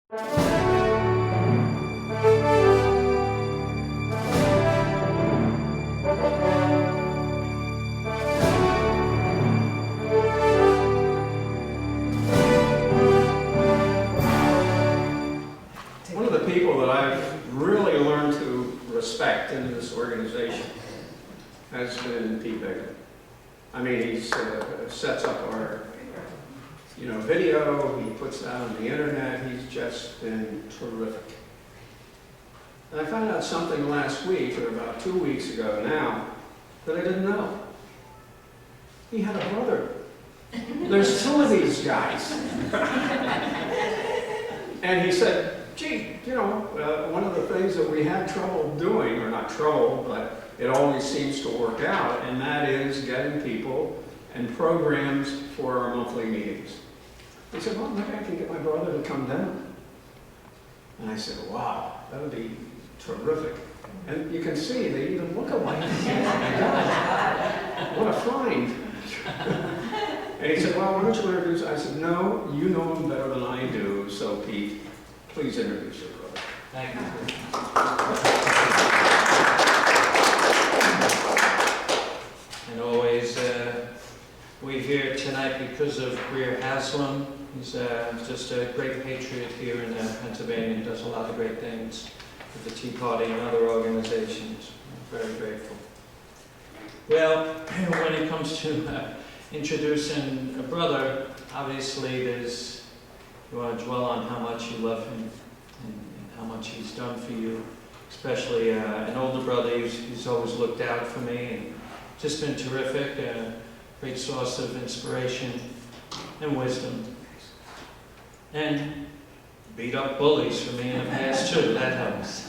One of the people that I've really learned to respect in this organization has been P. Begley. I mean, he sets up our, video, he puts that on the internet, he's just been terrific. And I found out something last week, or about 2 weeks ago now, that I didn't know. He had a brother. There's two of these guys. And he said, gee, one of the things that we had trouble doing, or not trouble, but it always seems to work out, and that is getting people and programs for our monthly meetings. He said, well, maybe I can get my brother to come down. And I said, wow, that would be terrific. And you can see they even look alike. What a find. And he said, well, why don't you introduce? I said, no, you know him better than I do, so Pete, please introduce your brother. Thank you. And always, we're here tonight because of Grier Haslam. He's just a great patriot here in Pennsylvania. He does a lot of great things with the T.E.A.Party and other organizations. I'm very grateful. Well, when it comes to introducing a brother, obviously you want to dwell on how much you love him and how much he's done for you, especially an older brother. He's always looked out for me and just been terrific, a great source of inspiration and wisdom. And beat up bullies for me in the past too, that helps.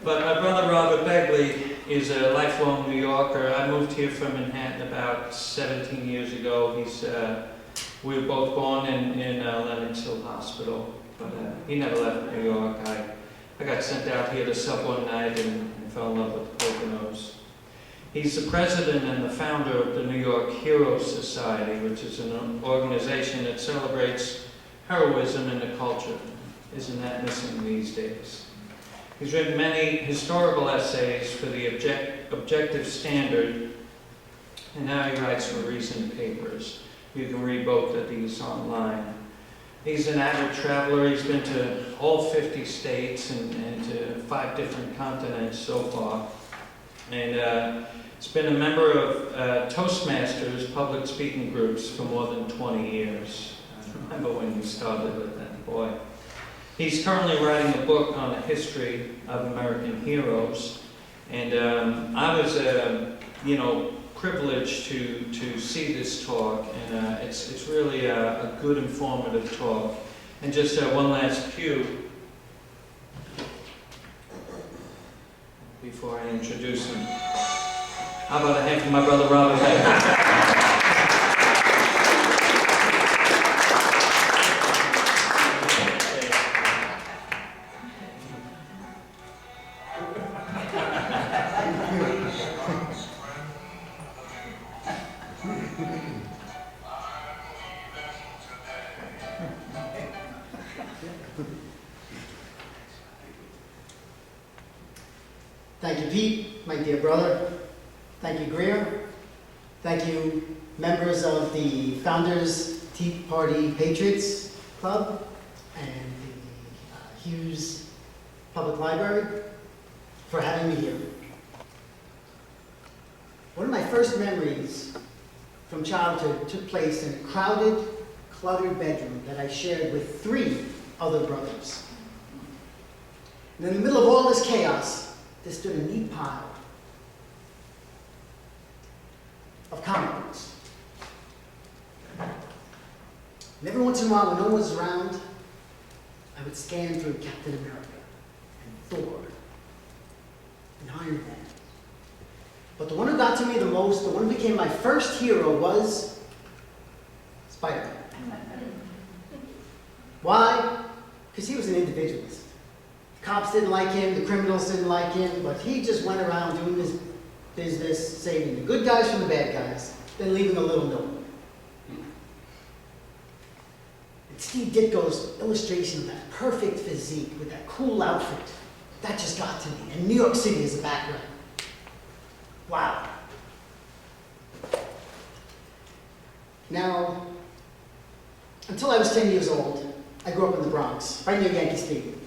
But my brother Robert Begley is a lifelong New Yorker. I moved here from Manhattan about 17 years ago. We were both born in Lenox Hill Hospital, but he never left New York. I got sent out here to sub one night and fell in love with the Poconos. He's the president and the founder of the New York Heroes Society, which is an organization that celebrates heroism in the culture. Isn't that missing these days? He's written many historical essays for the Objective Standard, and now he writes for recent papers. You can read both of these online. He's an avid traveler. He's been to all 50 states and to 5 different continents so far. And he's been a member of Toastmasters public speaking groups for more than 20 years. I remember when you started with that, boy. He's currently writing a book on the history of American heroes. And I was, privileged to see this talk, and it's really a good informative talk. And just one last cue before I introduce him. How about a hand for my brother Robert Begley? Thank you, Pete, my dear brother. Thank you, Grier. Thank you, members of the Founders T.E.A.Party Patriots Club and the Hughes Library for having me here. One of my first memories from childhood took place in a crowded, cluttered bedroom that I shared with 3 other brothers. And in the middle of all this chaos, there stood a neat pile of comic books. And every once in a while, when no one was around, I would scan through Captain America and Thor and Iron Man. But the one who got to me the most, the one who became my first hero, was Spider-Man. Why? Because he was an individualist. The cops didn't like him, the criminals didn't like him, but he just went around doing his business, saving the good guys from the bad guys, then leaving a little note. It's Steve Ditko's illustration of that perfect physique with that cool outfit, that just got to me. And New York City is the background. Wow. Now, until I was 10 years old, I grew up in the Bronx, right near Yankee Stadium.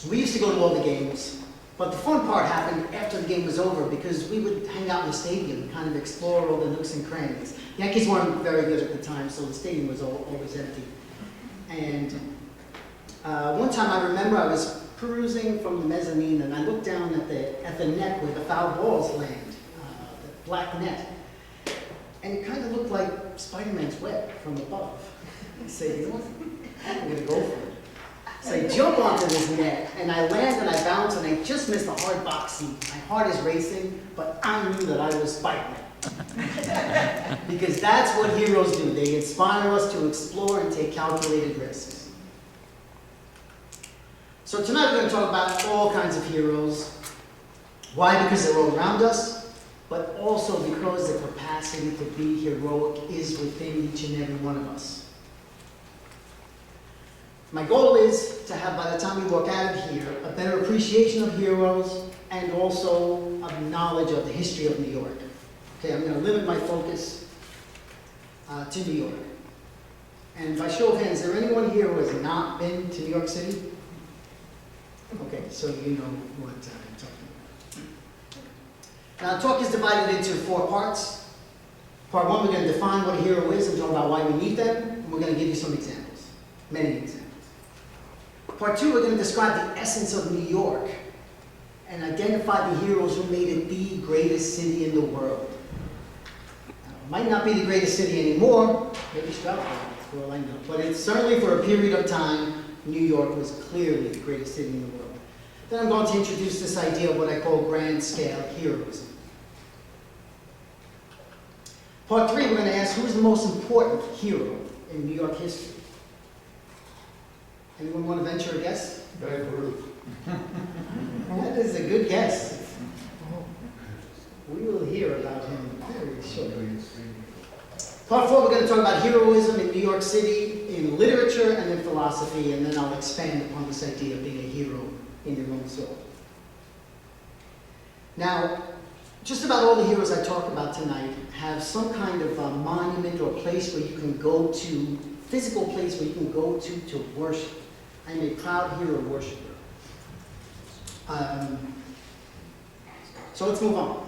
We used to go to all the games, but the fun part happened after the game was over because we would hang out in the stadium and kind of explore all the nooks and crannies. Yankees weren't very good at the time, so the stadium was always empty. And one time I remember I was perusing from the mezzanine and I looked down at the net where the foul balls land, the black net. And it kind of looked like Spider-Man's web from above. I said, you know what? I'm going to go for it. So I jump onto this net, and I land and I bounce, and I just missed a hard box seat. My heart is racing, but I knew that I was Spider-Man. Because that's what heroes do. They inspire us to explore and take calculated risks. So tonight we're going to talk about all kinds of heroes. Why? Because they're all around us, but also because the capacity to be heroic is within each and every one of us. My goal is to have, by the time we walk out of here, a better appreciation of heroes and also a knowledge of the history of New York. Okay, I'm going to limit my focus to New York. And by show of hands, is there anyone here who has not been to New York City? Okay, so you know what I'm talking about. Now, the talk is divided into 4 parts. Part 1, we're going to define what a hero is and talk about why we need them, and we're going to give you some examples, many examples. Part 2, we're going to describe the essence of New York and identify the heroes who made it the greatest city in the world. Now, it might not be the greatest city anymore, maybe Stroudsburg, for all I know, but it's certainly for a period of time, New York was clearly the greatest city in the world. Then I'm going to introduce this idea of what I call grand scale heroism. Part 3, we're going to ask who's the most important hero in New York history. Anyone want to venture a guess? Babe Ruth. That is a good guess. We will hear about him very shortly. Part 4, we're going to talk about heroism in New York City, in literature and in philosophy, and then I'll expand upon this idea of being a hero in your own soul. Now, just about all the heroes I talk about tonight have some kind of a monument or place where you can go to, physical place where you can go to worship. I'm a proud hero worshiper. So let's move on.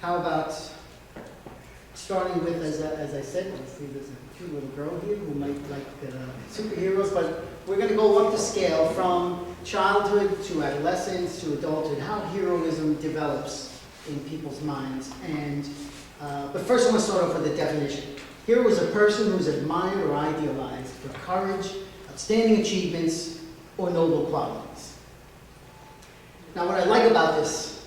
How about starting with, as I said, let's see, there's a cute little girl here who might like superheroes, but we're going to go up the scale from childhood to adolescence to adulthood, how heroism develops in people's minds. But first I want to start off with the definition. Hero is a person who's admired or idealized for courage, outstanding achievements, or noble qualities. Now, what I like about this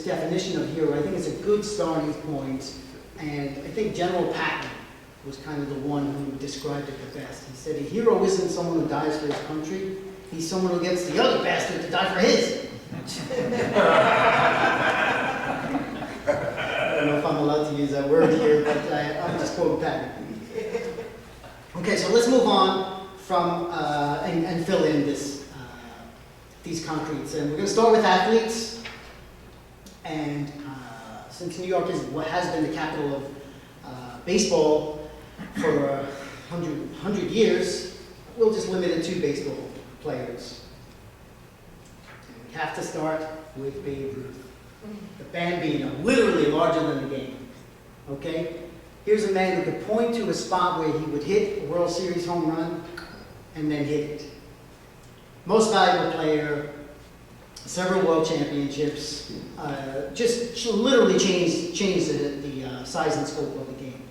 definition of hero, I think it's a good starting point, and I think General Patton was kind of the one who described it the best. He said, a hero isn't someone who dies for his country, he's someone who gets the other bastard to die for his. I don't know if I'm allowed to use that word here, but I'm just quoting Patton. Okay, so let's move on from and fill in these concretes. And we're going to start with athletes. And since New York has been the capital of baseball for 100 years, we'll just limit it to baseball players. And we have to start with Babe Ruth. The Bambino, literally larger than the game. Okay? Here's a man who could point to a spot where he would hit a World Series home run and then hit it. Most valuable player, several world championships, just literally changed the size and scope of the game.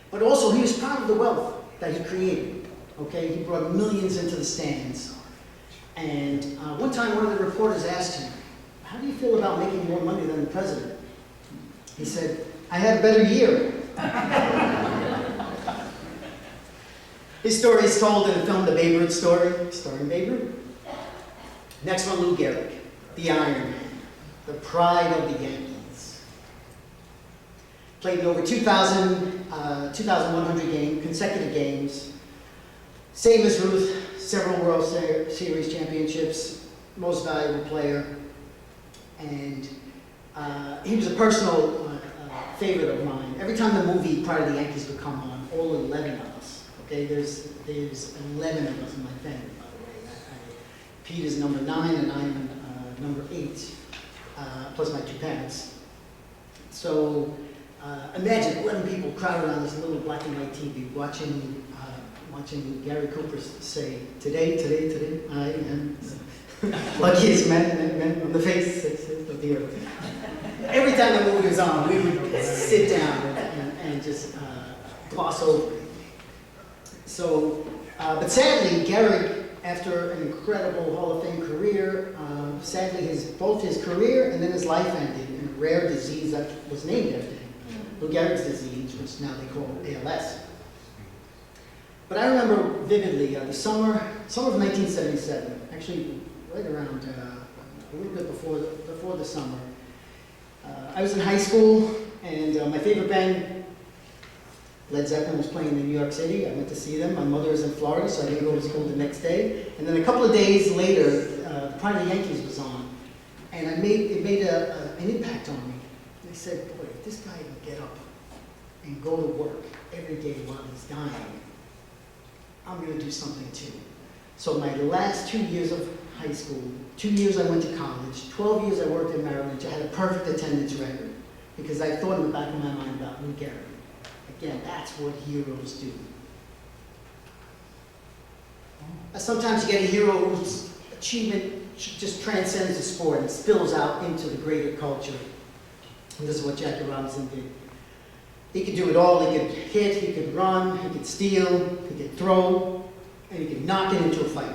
But also he was proud of the wealth that he created. Okay? He brought millions into the stands. And one time one of the reporters asked him, how do you feel about making more money than the president? He said, I had a better year. His story is told in the film The Babe Ruth Story, starring Babe Ruth. Next one, Lou Gehrig, the Iron Man, the pride of the Yankees. Played in over 2,100 consecutive games. Same as Ruth, several World Series championships, most valuable player. And he was a personal favorite of mine. Every time the movie Pride of the Yankees would come on, all 11 of us, okay, there's 11 of us in my family, by the way. Pete is number 9 and I'm number 8, plus my 2 parents. So imagine 11 people crowded around this little black and white TV watching Gary Cooper say, today, I am luckiest man on the face of the earth. Every time the movie was on, we would sit down and just gloss over it. So, but sadly, Gary, after an incredible Hall of Fame career, sadly both his career and then his life ended in a rare disease that was named after him, Lou Gehrig's disease, which now they call ALS. But I remember vividly the summer of 1977, actually right around a little bit before the summer. I was in high school, and my favorite band, Led Zeppelin, was playing in New York City. I went to see them. My mother was in Florida, so I didn't go to school the next day. And then a couple of days later, the Pride of the Yankees was on, and it made an impact on me. I said, boy, if this guy can get up and go to work every day while he's dying, I'm going to do something too. So my last 2 years of high school, 2 years I went to college, 12 years I worked in Maryland, I had a perfect attendance record because I thought in the back of my mind about Lou Gehrig. Again, that's what heroes do. Sometimes you get a hero whose achievement just transcends the sport and spills out into the greater culture. And this is what Jackie Robinson did. He could do it all. He could hit, he could run, he could steal, he could throw, and he could knock it into a fight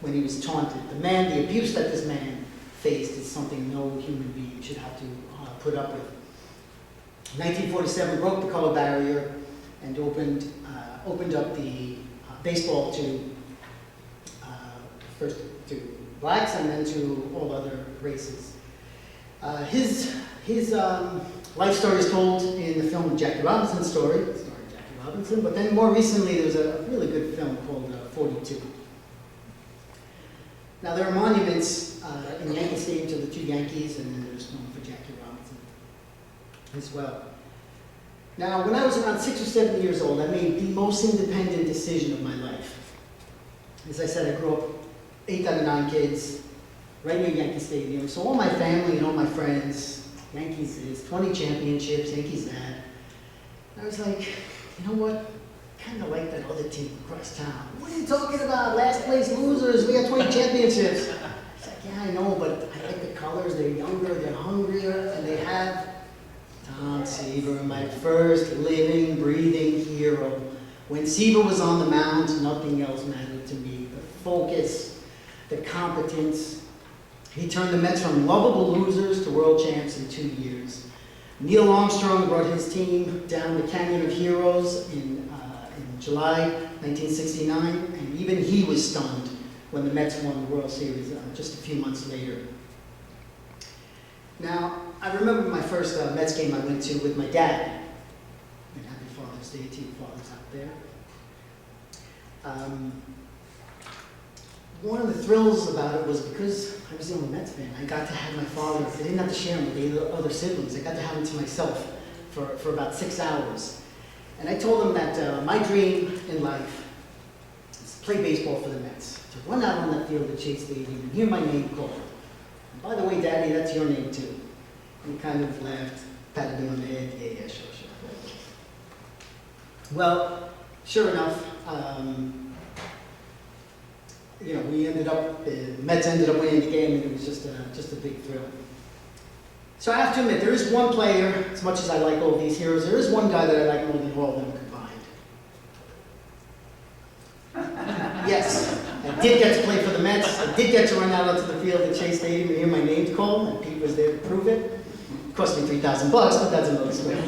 when he was taunted. The abuse that this man faced is something no human being should have to put up with. 1947 broke the color barrier and opened up the baseball to first to blacks and then to all other races. His life story is told in the film Jackie Robinson Story, starring Jackie Robinson, but then more recently there was a really good film called 42. Now there are monuments in Yankee Stadium to the 2 Yankees, and then there's one for Jackie Robinson as well. Now when I was around 6 or 7 years old, I made the most independent decision of my life. As I said, I grew up 8 out of 9 kids, right near Yankee Stadium, so all my family and all my friends, Yankees this, 20 championships, Yankees that. I was like, you know what? Kind of like that other team across town. What are you talking about? Last place losers. We got 20 championships. I was like, yeah, I know, but I like the colors. They're younger, they're hungrier, and they have Tom Seaver, my first living, breathing hero. When Seaver was on the mound, nothing else mattered to me. The focus, the competence. He turned the Mets from lovable losers to world champs in 2 years. Neil Armstrong brought his team down the Canyon of Heroes in July 1969, and even he was stunned when the Mets won the World Series just a few months later. Now, I remember my first Mets game I went to with my dad. And happy Father's Day to you fathers out there. One of the thrills about it was because I was the only Mets fan, I got to have my father, I didn't have to share him with the other siblings, I got to have him to myself for about 6 hours. And I told him that my dream in life is to play baseball for the Mets, to run out on that field at Chase Stadium and hear my name called. And by the way, Daddy, that's your name too. And he kind of laughed, patted me on the head, yeah, sure. Well, sure enough, we the Mets ended up winning the game, and it was just a big thrill. So I have to admit, there is one player, as much as I like all these heroes, there is one guy that I like more than all of them combined. Yes, I did get to play for the Mets. I did get to run out onto the field at Chase Stadium and hear my name called, and Pete was there to prove it. It cost me $3,000, but that's another story.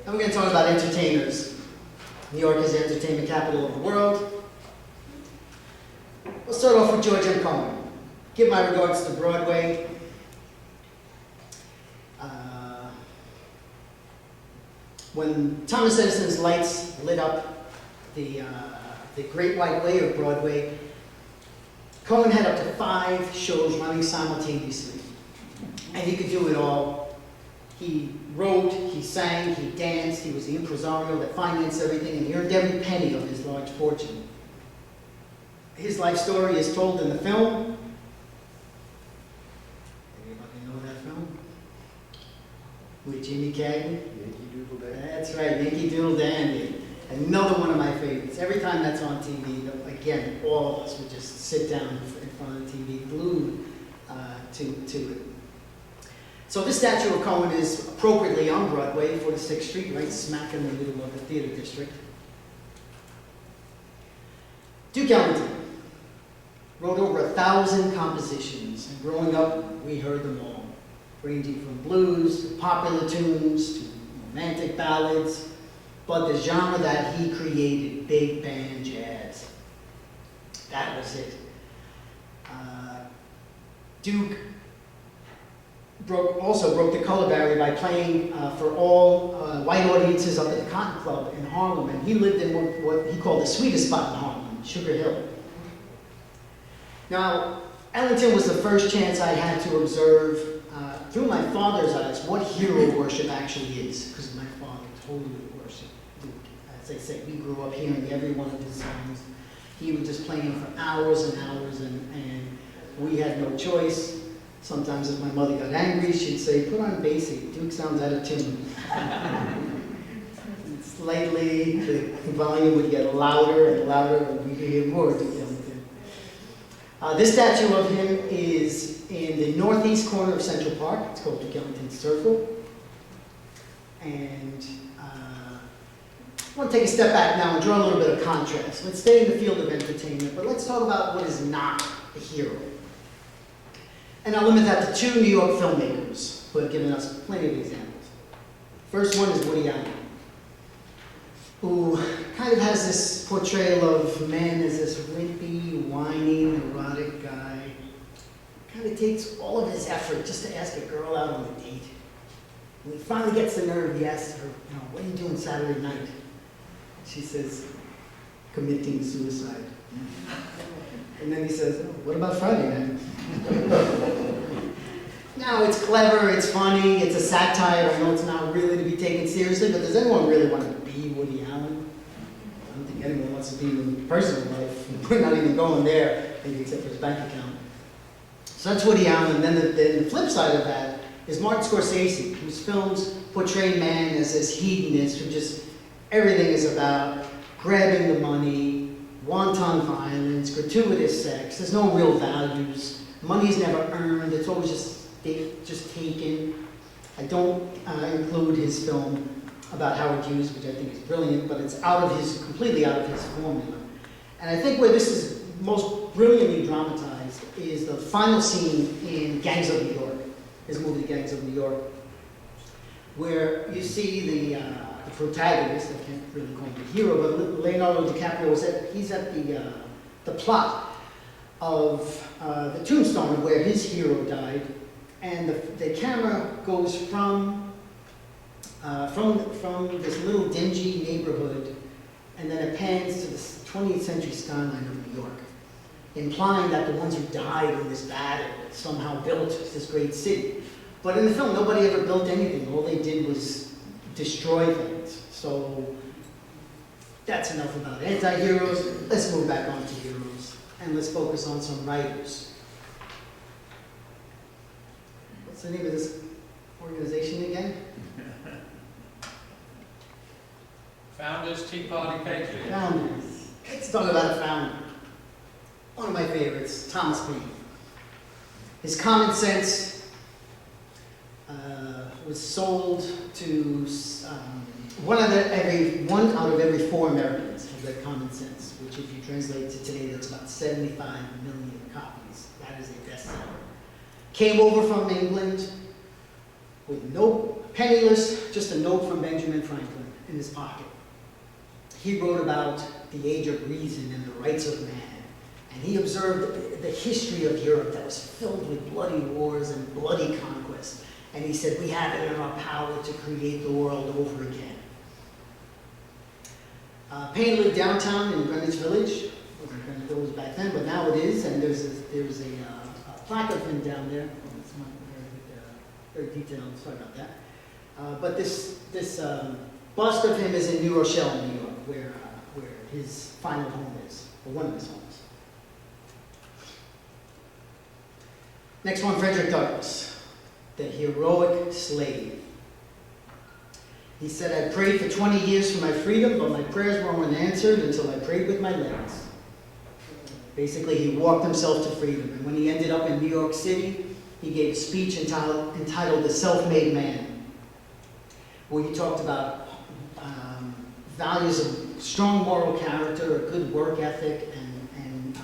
I'm going to talk about entertainers. New York is the entertainment capital of the world. We'll start off with of George M. Cohen. Give my regards to Broadway. When Thomas Edison's lights lit up the Great White Way of Broadway, Cohen had up to 5 shows running simultaneously. And he could do it all. He wrote, he sang, he danced, he was the impresario that financed everything, and he earned every penny of his large fortune. His life story is told in the film. Anybody know that film? With Jimmy Cagney? Yankee Doodle Dandy. That's right, Yankee Doodle Dandy. Another one of my favorites. Every time that's on TV, again, all of us would just sit down in front of the TV, glued to it. So this statue of Cohen is appropriately on Broadway, 46th Street, right smack in the middle of the theater district. Duke Ellington wrote over 1,000 compositions, and growing up, we heard them all, ranging from blues to popular tunes to romantic ballads, but the genre that he created, big band jazz, that was it. Duke also broke the color barrier by playing for all white audiences up at the Cotton Club in Harlem, and he lived in what he called the sweetest spot in Harlem, Sugar Hill. Now, Ellington was the first chance I had to observe, through my father's eyes, what hero worship actually is, because my father totally worshiped Duke. As I said, we grew up hearing every one of his songs. He would just play him for hours and hours, and we had no choice. Sometimes if my mother got angry, she'd say, put on basic, Duke sounds out of tune. Slightly, the volume would get louder and louder, and we could hear more Duke Ellington. This statue of him is in the northeast corner of Central Park. It's called Duke Ellington Circle. And I want to take a step back now and draw a little bit of contrast. Let's stay in the field of entertainment, but let's talk about what is not a hero. And I'll limit that to 2 New York filmmakers who have given us plenty of examples. First one is Woody Allen, who kind of has this portrayal of man as this wimpy, whiny, neurotic guy. Kind of takes all of his effort just to ask a girl out on a date. When he finally gets the nerve, he asks her, what are you doing Saturday night? She says, committing suicide. And then he says, what about Friday night? Now, it's clever, it's funny, it's a satire. I know it's not really to be taken seriously, but does anyone really want to be Woody Allen? I don't think anyone wants to be in personal life. We're not even going there, maybe except for his bank account. So that's Woody Allen. And then the flip side of that is Martin Scorsese, whose films portray man as this hedonist who just, everything is about grabbing the money, wanton violence, gratuitous sex. There's no real values. Money's never earned. It's always just taken. I don't include his film about Howard Hughes, which I think is brilliant, but it's completely out of his formula. And I think where this is most brilliantly dramatized is the final scene in Gangs of New York, his movie Gangs of New York, where you see the protagonist, I can't really call him the hero, but Leonardo DiCaprio he's at the plot of the tombstone where his hero died, and the camera goes from this little dingy neighborhood, and then it pans to the 20th century skyline of New York, implying that the ones who died in this battle somehow built this great city. But in the film, nobody ever built anything. All they did was destroy things. So that's enough about anti-heroes. Let's move back on to heroes, and let's focus on some writers. What's the name of this organization again? Founders, T.E.A.Party, Patriots. Founders. Let's talk about a founder. One of my favorites, Thomas Paine. His Common Sense was sold to one out of every 4 Americans has read Common Sense, which if you translate to today, that's about 75 million copies. That is a bestseller. Came over from England with penniless, just a note from Benjamin Franklin in his pocket. He wrote about the age of reason and the rights of man. And he observed the history of Europe that was filled with bloody wars and bloody conquest. And he said, we have it in our power to create the world over again. Paine lived downtown in Greenwich Village. It wasn't Greenwich Village back then, but now it is. And there's a plaque of him down there. Oh, it's not very detailed, sorry about that. But this bust of him is in New Rochelle, New York, where his final home is, or one of his homes. Next one, Frederick Douglass, the heroic slave. He said, I prayed for 20 years for my freedom, but my prayers weren't unanswered until I prayed with my legs. Basically, he walked himself to freedom. And when he ended up in New York City, he gave a speech entitled The Self-Made Man, where he talked about values of strong moral character, a good work ethic, and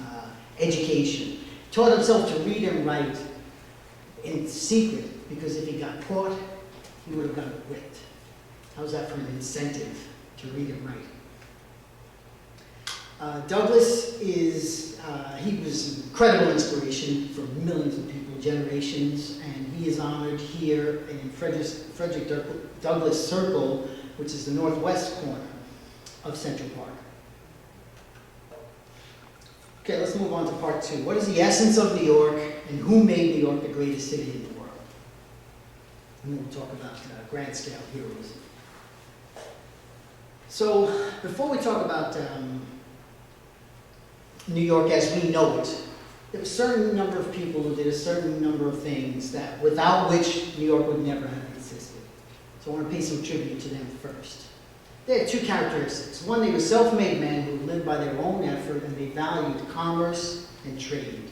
education. Taught himself to read and write in secret, because if he got caught, he would have got whipped. How's that for an incentive to read and write? Douglass he was an incredible inspiration for millions of people, generations, and he is honored here in Frederick Douglass Circle, which is the northwest corner of Central Park. Okay, let's move on to part 2. What is the essence of New York, and who made New York the greatest city in the world? And then we'll talk about grand scale heroism. So, before we talk about New York as we know it, there was a certain number of people who did a certain number of things that without which New York would never have existed. So I want to pay some tribute to them first. They had 2 characteristics. One, they were self-made men who lived by their own effort, and they valued commerce and trade.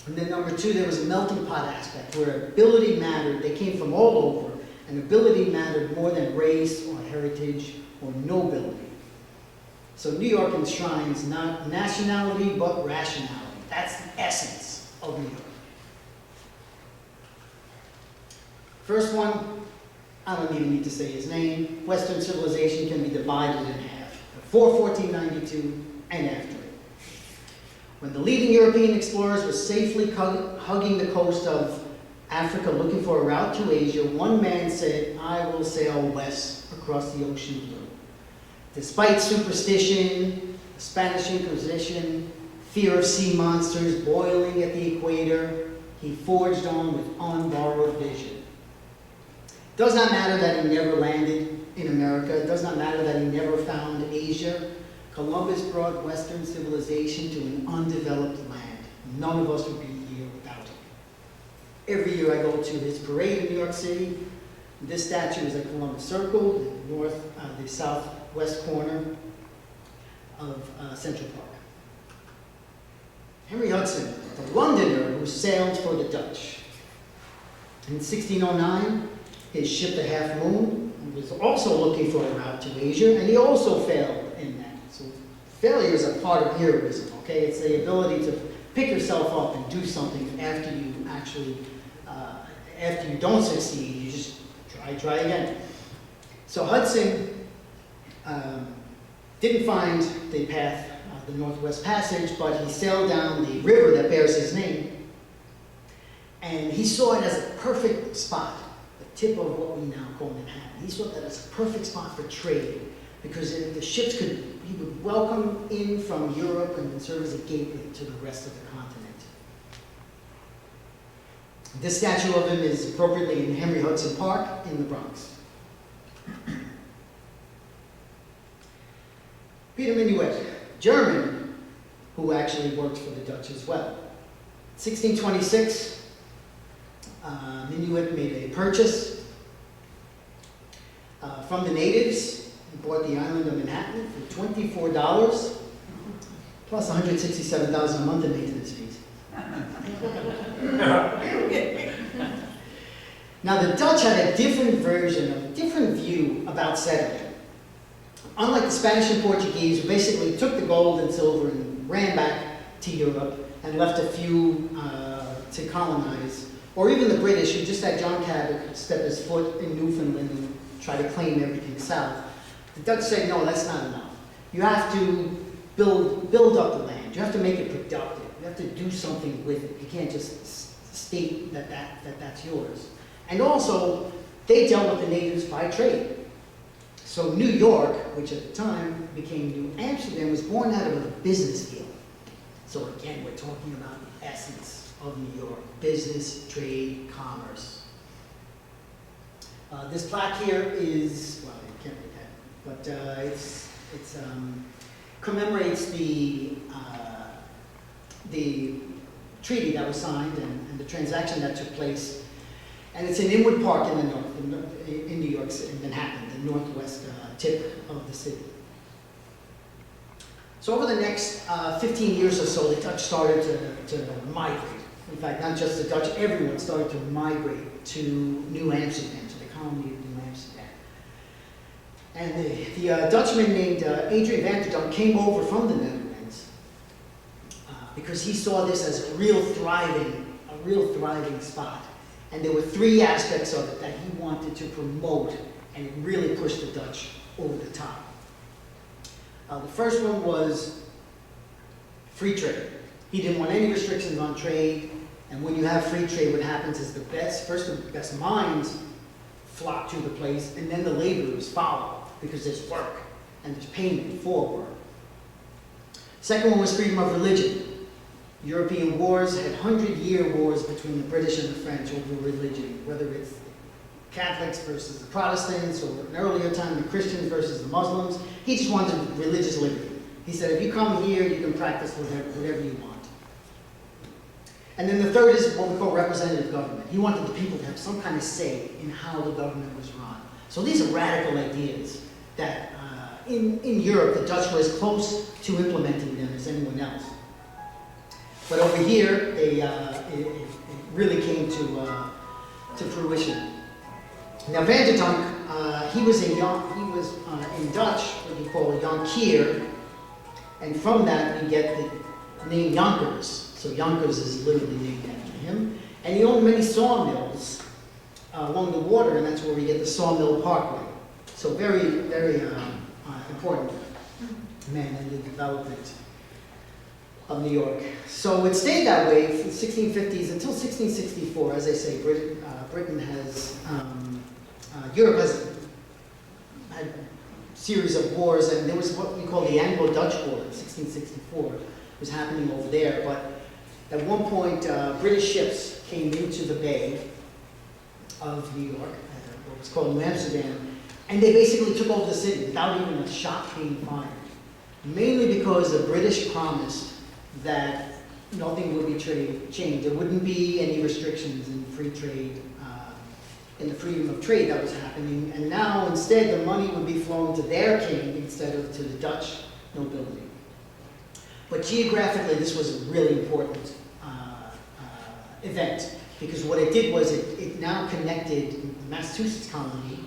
And then number 2, there was a melting pot aspect where ability mattered. They came from all over, and ability mattered more than race or heritage or nobility. So New York enshrines not nationality, but rationality. That's the essence of New York. First one, I don't even need to say his name. Western civilization can be divided in half, before 1492 and after it. When the leading European explorers were safely hugging the coast of Africa looking for a route to Asia, one man said, I will sail west across the ocean blue. Despite superstition, the Spanish Inquisition, fear of sea monsters boiling at the equator, he forged on with unborrowed vision. It does not matter that he never landed in America. It does not matter that he never found Asia. Columbus brought Western civilization to an undeveloped land. None of us would be here without him. Every year I go to his parade in New York City. This statue is at Columbus Circle, the southwest corner of Central Park. Henry Hudson, the Londoner who sailed for the Dutch. In 1609, his ship, the Half Moon, was also looking for a route to Asia, and he also failed in that. So failure is a part of heroism, okay? It's the ability to pick yourself up and do something after you actually, after you don't succeed, you just try again. So Hudson didn't find the path, the Northwest Passage, but he sailed down the river that bears his name, and he saw it as a perfect spot, the tip of what we now call Manhattan. He saw that as a perfect spot for trade, because the ships he would welcome in from Europe and then serve as a gateway to the rest of the continent. This statue of him is appropriately in Henry Hudson Park in the Bronx. Peter Minuit, German, who actually worked for the Dutch as well. 1626, Minuit made a purchase from the natives. He bought the island of Manhattan for $24, plus $167,000 a month in maintenance fees. Now the Dutch had a different version, a different view about settling. Unlike the Spanish and Portuguese, who basically took the gold and silver and ran back to Europe and left a few to colonize, or even the British, who just had John Cabot step his foot in Newfoundland and try to claim everything south. The Dutch said, no, that's not enough. You have to build up the land. land. You have to make it productive. You have to do something with it. You can't just state that's yours. And also, they dealt with the natives by trade. So New York, which at the time became New Amsterdam, was born out of a business deal. So again, we're talking about the essence of New York: business, trade, commerce. This plaque here is, well, you can't read that, but it's commemorates the treaty that was signed and the transaction that took place. And it's in Inwood Park in the north, in New York City, in Manhattan, the northwest tip of the city. So over the next 15 years or so, the Dutch started to migrate. In fact, not just the Dutch, everyone started to migrate to New Amsterdam, to the colony of New Amsterdam. And the Dutchman named Adrian van der Donck came over from the Netherlands because he saw this as a real thriving spot. And there were three aspects of it that he wanted to promote, and it really pushed the Dutch over the top. The first one was free trade. He didn't want any restrictions on trade, and when you have free trade, what happens is the best minds flock to the place, and then the laborers follow, because there's work, and there's payment for work. Second one was freedom of religion. European wars had 100-year wars between the British and the French over religion, whether it's Catholics versus the Protestants, or in earlier time the Christians versus the Muslims. He just wanted religious liberty. He said, if you come here, you can practice whatever you want. And then the third is what we call representative government. He wanted the people to have some kind of say in how the government was run. So these are radical ideas that in Europe, the Dutch were as close to implementing them as anyone else. But over here, it really came to fruition. Now, Van der Donck, he was in Dutch what you call Jonkier, and from that we get the name Yonkers. So Yonkers is literally named after him. And he owned many sawmills along the water, and that's where we get the Sawmill Parkway. So very, very important man in the development of New York. So it stayed that way from the 1650s until 1664. As I say, Britain has, Europe has had a series of wars, and there was what we call the Anglo-Dutch War in 1664. It was happening over there, but at one point, British ships came into the bay of New York, what was called New Amsterdam, and they basically took over the city without even a shot being fired. Mainly because the British promised that nothing would be changed. There wouldn't be any restrictions in free trade, in the freedom of trade that was happening. And now, instead, the money would be flowing to their king instead of to the Dutch nobility. But geographically, this was a really important event, because what it did was it now connected the Massachusetts colony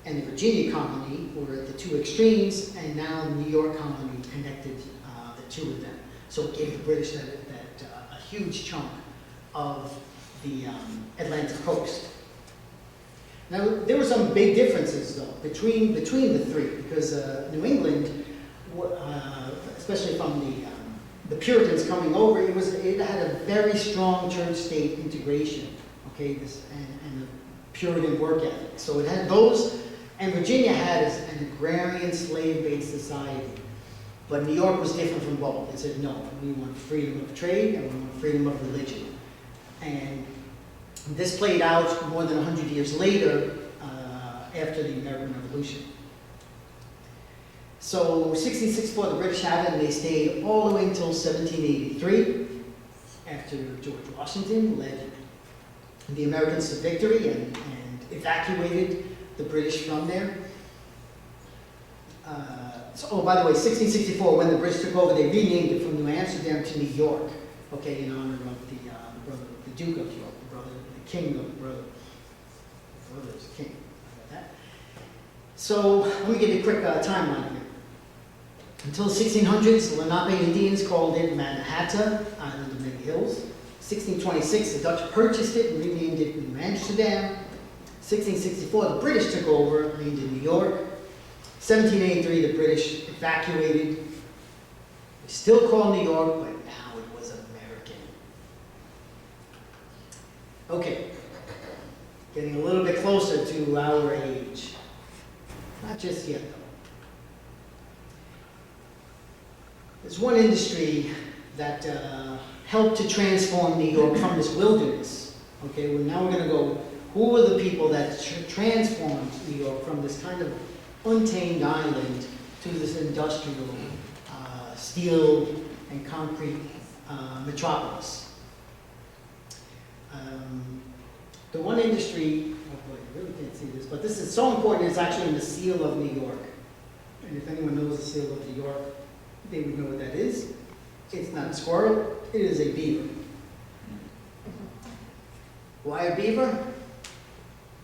and the Virginia colony were at the two extremes, and now the New York colony connected the two of them. So it gave the British a huge chunk of the Atlantic coast. Now, there were some big differences, though, between the three, because New England, especially from the Puritans coming over, it had a very strong church-state integration, okay, and a Puritan work ethic. So it had those, and Virginia had an agrarian, slave-based society. But New York was different from both. It said, no, we want freedom of trade and we want freedom of religion. And this played out more than 100 years later after the American Revolution. So 1664, the British had it, and they stayed all the way until 1783, after George Washington led the Americans to victory and evacuated the British from there. Oh, by the way, 1664, when the British took over, they renamed it from New Amsterdam to New York, okay, in honor of the Duke of York, the king of the brothers, king. That. So let me give you a quick timeline here. Until the 1600s, the Lenape Indians called it Manhattan, Island of Many Hills. 1626, the Dutch purchased it and renamed it New Amsterdam. 1664, the British took over, named it New York. 1783, the British evacuated. They Still called New York, but now it was American. Okay, getting a little bit closer to our age. Not just yet, though. There's one industry that helped to transform New York from this wilderness. Okay, well now we're going to go, who were the people that transformed New York from this kind of untamed island to this industrial steel and concrete metropolis? The one industry, oh boy, I really can't see this, but this is so important, it's actually in the seal of New York. And if anyone knows the seal of New York, they would know what that is. It's not a squirrel, it is a beaver. Why a beaver?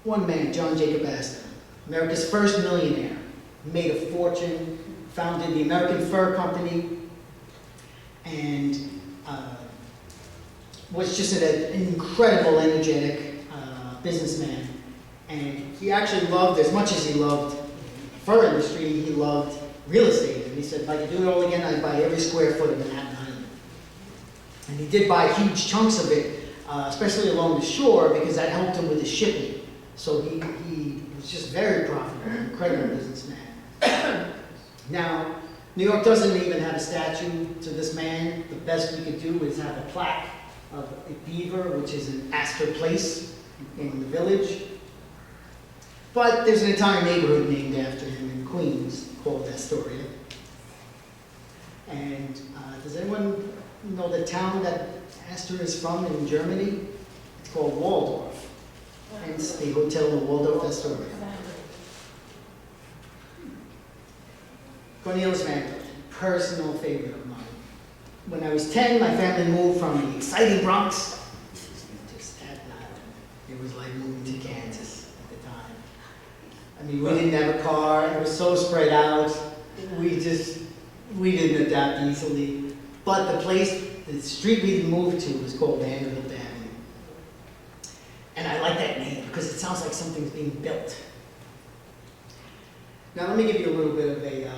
One man, John Jacob Astor, America's first millionaire, made a fortune, founded the American Fur Company, and was just an incredible, energetic businessman. And he actually loved, as much as he loved the fur industry, he loved real estate. And he said, if I could do it all again, I'd buy every square foot of Manhattan Island. And he did buy huge chunks of it, especially along the shore, because that helped him with the shipping. So he was just very profitable, incredible businessman. Now, New York doesn't even have a statue to this man. The best we could do is have a plaque of a beaver, which is in Astor Place in the Village. But there's an entire neighborhood named after him in Queens called Astoria. And does anyone know the town that Astor is from in Germany? It's called Waldorf. Hence the hotel, the Waldorf Astoria. Cornelius Van Dyke, personal favorite of mine. When I was 10, my family moved from the exciting Bronx to Staten Island. It was like moving to Kansas at the time. I mean, we didn't have a car. It was so spread out. We didn't adapt easily. But the street we moved to was called Vanderbilt Avenue. And I like that name because it sounds like something's being built. Now, let me give you a little bit of a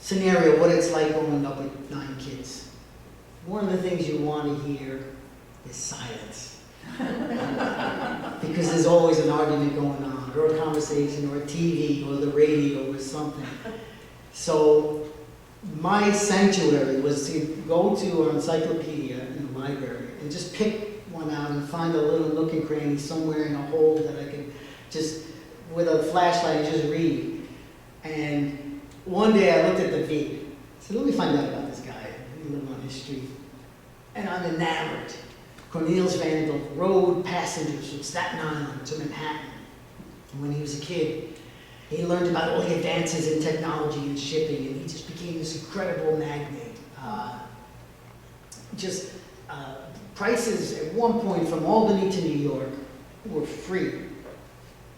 scenario, what it's like growing up with 9 kids. One of the things you want to hear is silence. Because there's always an argument going on, or a conversation, or a TV, or the radio, or something. So my sanctuary was to go to an encyclopedia in the library and just pick one out and find a little nook and cranny somewhere in a hole that I could just, with a flashlight, just read. And one day I looked at the V. I said, let me find out about this guy who lived on his street. And I'm enamored. Cornelius Van Dyke rode passengers from Staten Island to Manhattan. And when he was a kid, he learned about all the advances in technology and shipping, and he just became this incredible magnate. Prices at one point from Albany to New York were free,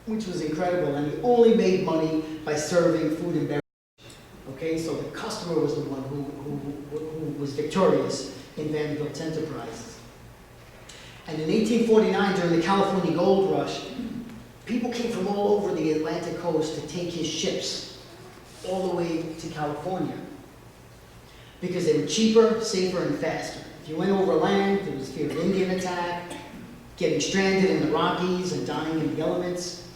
which was incredible, and he only made money by serving food and beverage. Okay, so the customer was the one who was victorious in Vanderbilt's enterprises. And in 1849, during the California Gold Rush, people came from all over the Atlantic coast to take his ships all the way to California because they were cheaper, safer, and faster. If you went over land, there was fear of Indian attack, getting stranded in the Rockies and dying in the elements.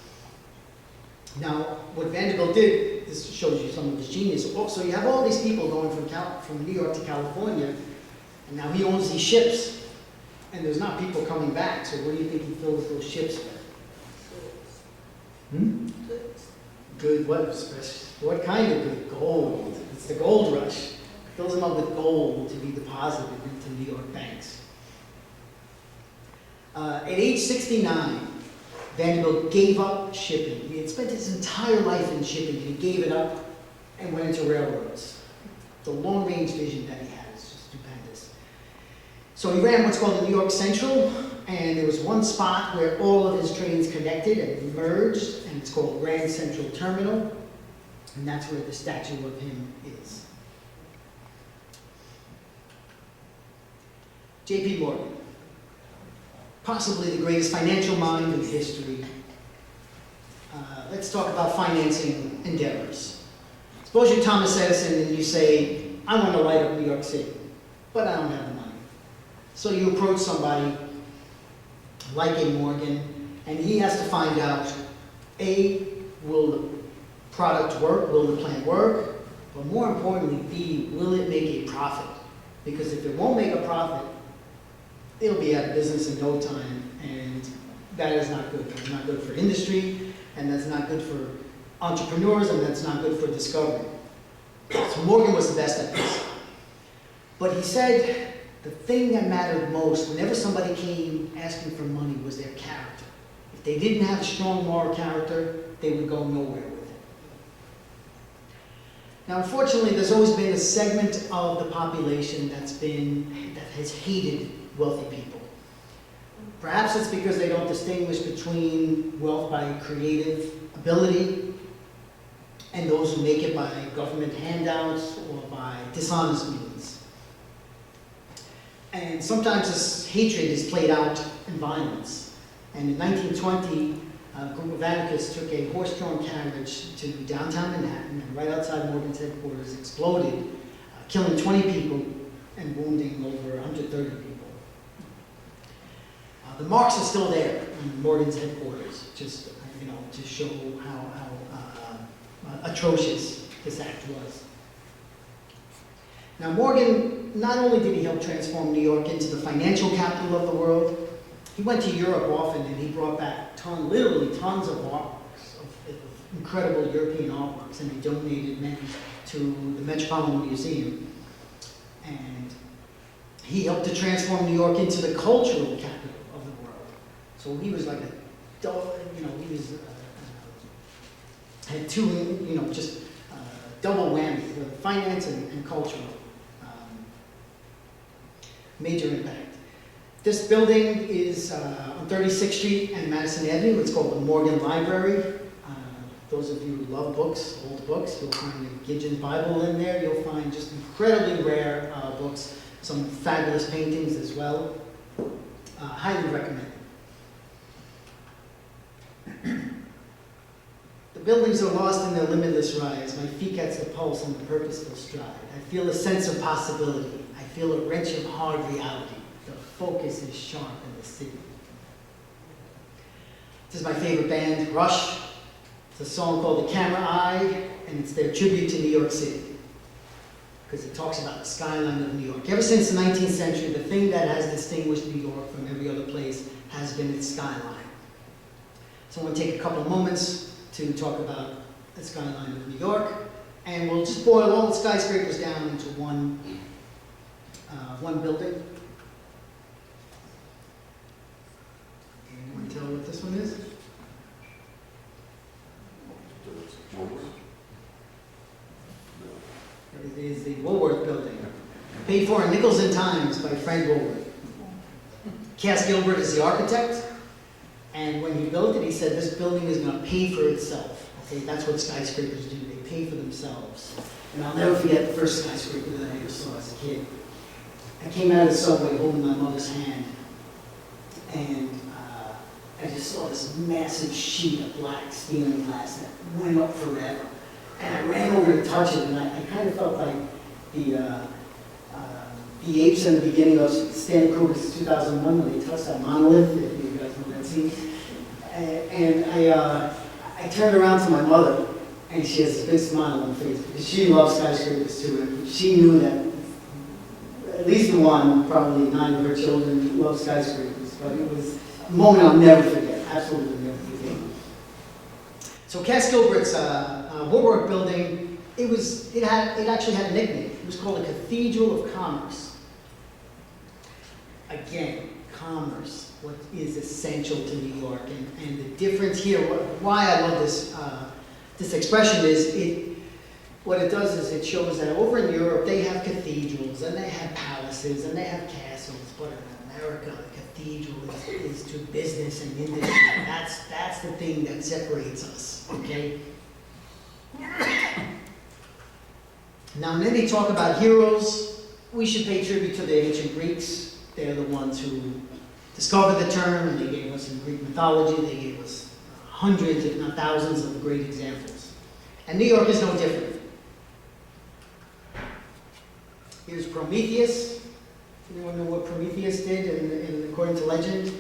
Now, what Vanderbilt did, this shows you some of his genius. So you have all these people going from New York to California, and now he owns these ships, and there's not people coming back. So what do you think he fills those ships with? Good. What kind of good? Gold. It's the gold rush. Fills them up with gold to be deposited into New York banks. At age 69, Vanderbilt gave up shipping. He had spent his entire life in shipping, and he gave it up and went into railroads. The long-range vision that he had is just stupendous. So he ran what's called the New York Central, and there was one spot where all of his trains connected and merged, and it's called Grand Central Terminal, and that's where the statue of him is. J.P. Morgan, possibly the greatest financial mind in history. Let's talk about financing endeavors. Suppose you're Thomas Edison and you say, I want to light up New York City, but I don't have the money. So you approach somebody like a Morgan, and he has to find out, A, will the product work, will the plan work, but more importantly, B, will it make a profit? Because if it won't make a profit, it'll be out of business in no time, and that is not good. That's not good for industry, and that's not good for entrepreneurs, and that's not good for discovery. So Morgan was the best at this. But he said the thing that mattered most whenever somebody came asking for money was their character. If they didn't have a strong moral character, they would go nowhere with it. Now, unfortunately, there's always been a segment of the population that has hated wealthy people. Perhaps it's because they don't distinguish between wealth by creative ability and those who make it by government handouts or by dishonest means. And sometimes this hatred is played out in violence. And in 1920, a group of anarchists took a horse-drawn carriage to downtown Manhattan, and right outside Morgan's headquarters exploded, killing 20 people and wounding over 130 people. The marks are still there in Morgan's headquarters, just to show how atrocious this act was. Now, Morgan, not only did he help transform New York into the financial capital of the world, he went to Europe often, and he brought back literally tons of artworks, of incredible European artworks, and he donated many to the Metropolitan Museum. And he helped to transform New York into the cultural capital of the world. So he was like had two, just double whammy, with finance and cultural. Major impact. This building is on 36th Street and Madison Avenue. It's called the Morgan Library. Those of you who love books, old books, you'll find the Gideon's Bible in there. You'll find just incredibly rare books, some fabulous paintings as well. Highly recommend. The buildings are lost in their limitless rise. My feet catch the pulse and the purposeful stride. I feel a sense of possibility. I feel a wrench of hard reality. The focus is sharp in the city. This is my favorite band, Rush. It's a song called The Camera Eye, and it's their tribute to New York City, because it talks about the skyline of New York. Ever since the 19th century, the thing that has distinguished New York from every other place has been its skyline. So I want to take a couple of moments to talk about the skyline of New York, and we'll just boil all the skyscrapers down into one building. Anyone tell what this one is? It is the Woolworth Building, paid for in nickels and dimes by Frank Woolworth. Cass Gilbert is the architect, and when he built it, he said this building is going to pay for itself. Okay, that's what skyscrapers do, they pay for themselves. And I'll never forget the first skyscraper that I ever saw as a kid. I came out of the subway holding my mother's hand, and I just saw this massive sheet of black stained glass that went up forever. And I ran over to touch it, and I kind of felt like the apes in the beginning of Stanley Kubrick's 2001 when they touched that monolith, if you guys know that scene. And I turned around to my mother, and she has a big smile on her face, because she loves skyscrapers too, and she knew that at least one, probably 9 of her children, love skyscrapers, but it was a moment I'll never forget, absolutely never forget. So Cass Gilbert's Woolworth Building, it actually had a nickname. It was called the Cathedral of Commerce. Again, commerce, what is essential to New York, and the difference here, why I love this expression is what it does is it shows that over in Europe they have cathedrals and they have palaces and they have castles, but in America the cathedral is to business and industry. That's the thing that separates us, okay? Now, when they talk about heroes, we should pay tribute to the ancient Greeks. They're the ones who discovered the term, and they gave us in Greek mythology, they gave us hundreds, if not thousands, of great examples. And New York is no different. Here's Prometheus. Anyone know what Prometheus did according to legend?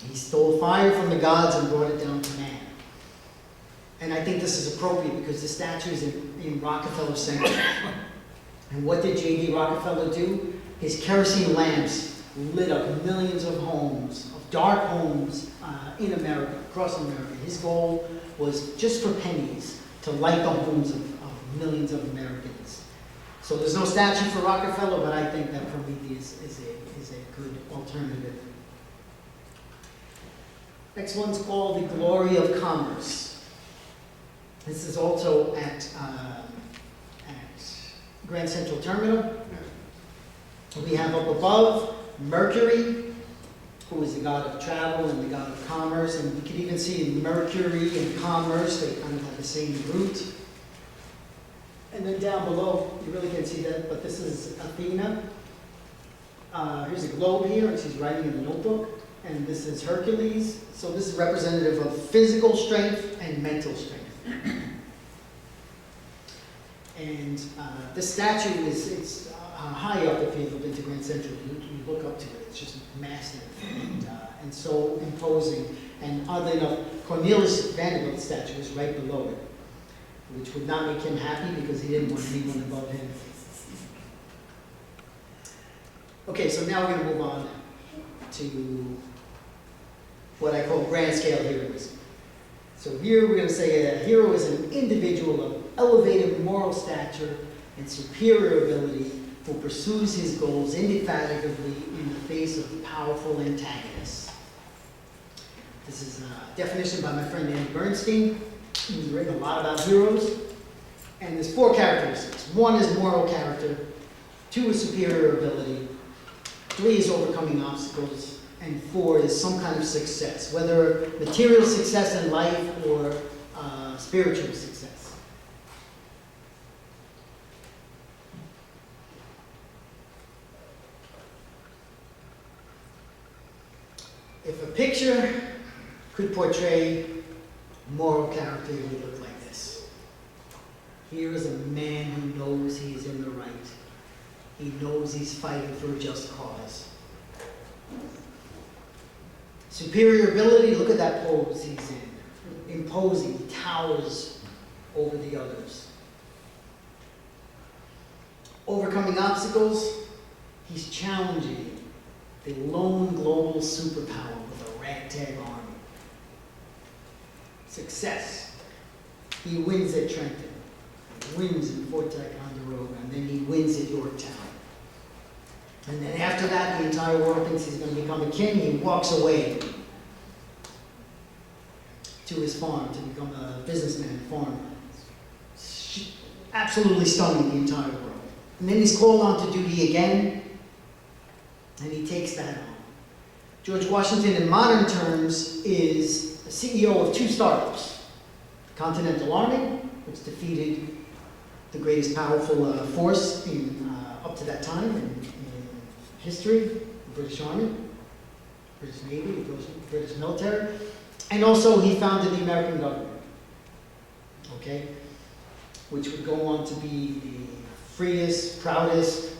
He stole fire from the gods and brought it down to man. And I think this is appropriate because the statue is in Rockefeller Center. And what did J.D. Rockefeller do? His kerosene lamps lit up millions of homes, of dark homes in America, across America. His goal was just for pennies to light the homes of millions of Americans. So there's no statue for Rockefeller, but I think that Prometheus is a good alternative. Next one's called The Glory of Commerce. This is also at Grand Central Terminal. We have up above Mercury, who is the god of travel and the god of commerce. And you can even see Mercury and commerce, they kind of have the same root. And then down below, you really can't see that, but this is Athena. Here's a globe here, and she's writing in a notebook. And this is Hercules. So this is representative of physical strength and mental strength. And this statue it's high up if you've been to Grand Central. You look up to it, it's just massive and so imposing. And oddly enough, Cornelius Vanderbilt's statue is right below it, which would not make him happy because he didn't want anyone above him. Okay, so now we're going to move on to what I call grand scale heroism. So here we're going to say a hero is an individual of elevated moral stature and superior ability who pursues his goals indefatigably in the face of powerful antagonists. This is a definition by my friend Andy Bernstein, who's written a lot about heroes. And there's 4 characteristics. 1 is moral character, 2 is superior ability, 3 is overcoming obstacles, and 4 is some kind of success, whether material success in life or spiritual success. If a picture could portray moral character, it would look like this. Here is a man who knows he is in the right. He knows he's fighting for a just cause. Superior ability, look at that pose he's in. Imposing, he towers over the others. Overcoming obstacles, he's challenging the lone global superpower with a ragtag army. Success, he wins at Trenton, he wins in Fort Ticonderoga, and then he wins at Yorktown. And then after that, the entire world thinks he's going to become a king. He walks away to his farm to become a businessman and farmer. Absolutely stunning, the entire world. And then he's called on to duty again, and he takes that on. George Washington, in modern terms, is the CEO of 2 startups. The Continental Army, which defeated the greatest powerful force up to that time in history, the British Army, British Navy, the British military, and also he founded the American government, okay, which would go on to be the freest, proudest,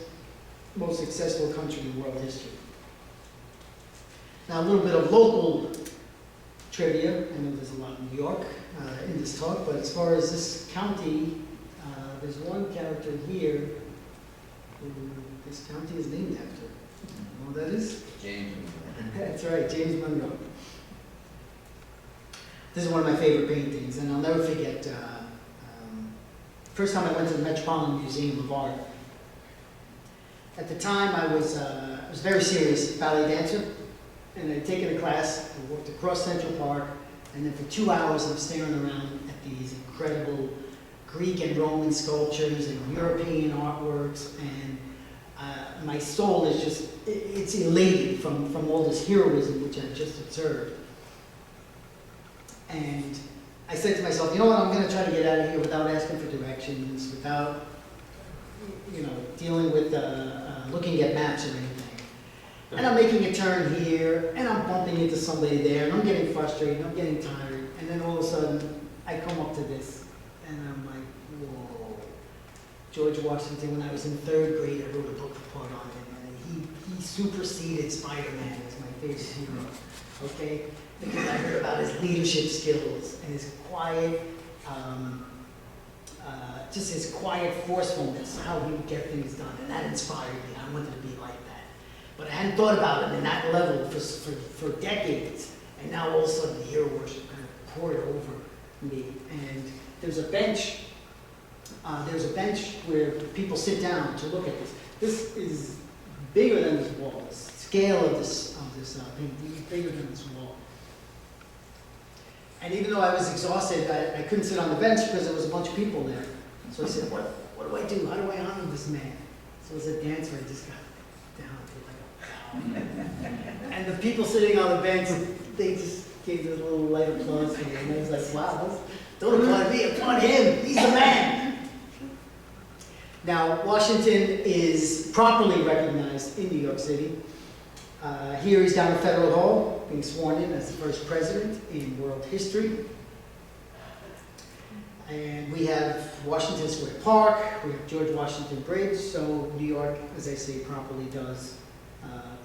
most successful country in world history. Now a little bit of local trivia. I know there's a lot in New York in this talk, but as far as this county, there's one character here who this county is named after. You know who that is? James. That's right, James Monroe. This is one of my favorite paintings, and I'll never forget, first time I went to the Metropolitan Museum of Art. At the time, I was a very serious ballet dancer, and I'd taken a class, I walked across Central Park, and then for 2 hours I'm staring around at these incredible Greek and Roman sculptures and European artworks, and my soul is just, it's elated from all this heroism which I've just observed. And I said to myself, you know what, I'm going to try to get out of here without asking for directions, without, dealing with looking at maps or anything. And I'm making a turn here, and I'm bumping into somebody there, and I'm getting frustrated, I'm getting tired, and then all of a sudden, I come up to this, and I'm like, whoa. George Washington, when I was in 3rd grade, I wrote a book report on him, and he superseded Spider-Man as my favorite hero, okay? Because I heard about his leadership skills and his quiet, just his quiet forcefulness, how he would get things done, and that inspired me. I wanted to be like that. But I hadn't thought about him in that level for decades, and now all of a sudden the hero worship kind of poured over me. And there's a bench where people sit down to look at this. This is bigger than this wall. The scale of this painting is bigger than this wall. And even though I was exhausted, I couldn't sit on the bench because there was a bunch of people there. So I said, what do I do? How do I honor this man? So as a dancer, I just got down to like a bow. And the people sitting on the bench, they just gave this little light applause to me. And I was like, wow, don't applaud me, applaud him. He's the man. Now, Washington is properly recognized in New York City. Here he's down at Federal Hall, being sworn in as the first president in world history. And we have Washington Square Park, we have George Washington Bridge, so New York, as I say, properly does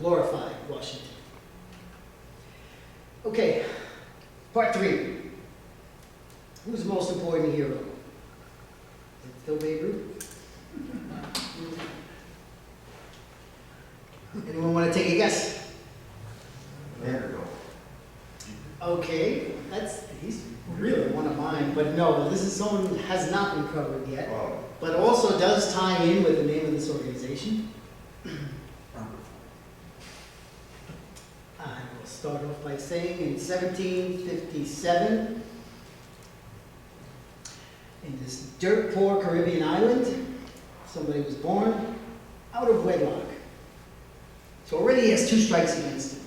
glorify Washington. Okay, part 3. Who's the most important hero? Is it still Babe Ruth? Anyone want to take a guess? Vanderbilt. Okay, he's really one of mine, but no, this is someone who has not been covered yet, Oh. but also does tie in with the name of this organization. I will start off by saying in 1757, in this dirt poor Caribbean island, somebody was born out of wedlock. So already he has 2 strikes against him.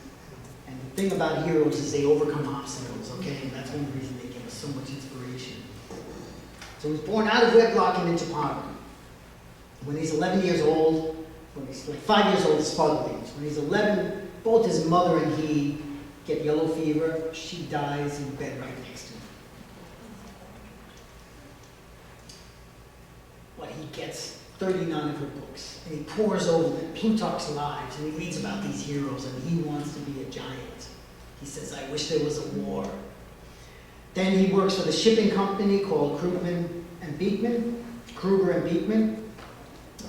And the thing about heroes is they overcome obstacles, okay? And that's one reason they give us so much inspiration. So he was born out of wedlock and into poverty. When he's 11 years old, when he's like 5 years old, his father leaves. When he's 11, both his mother and he get yellow fever. She dies in bed right next to him. What he gets 39 of her books, and he pores over them, Plutarch's Lives, and he reads about these heroes, and he wants to be a giant. He says, I wish there was a war. Then he works for the shipping company called Kruger and Beekman,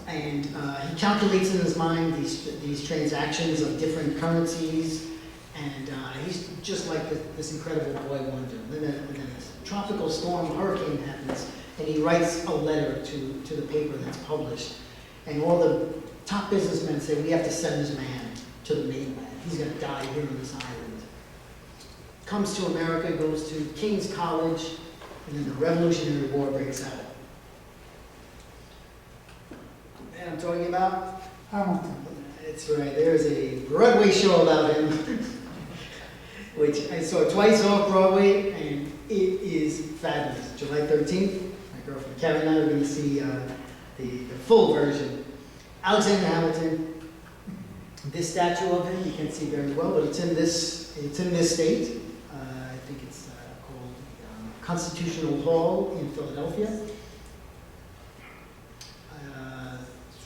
and he calculates in his mind these transactions of different currencies, and he's just like this incredible boy wonder. Then a tropical storm, hurricane happens, and he writes a letter to the paper that's published. And all the top businessmen say, we have to send this man to the mainland. He's going to die here on this island. Comes to America, goes to King's College, and then the Revolutionary War breaks out. And I'm talking about Hamilton. That's right, there's a Broadway show about him, which I saw twice off Broadway, and it is fabulous. July 13th. My girlfriend Karen and I are going to see the full version. Alexander Hamilton, this statue of him you can't see very well, but it's in this state. I think it's called Constitutional Hall in Philadelphia.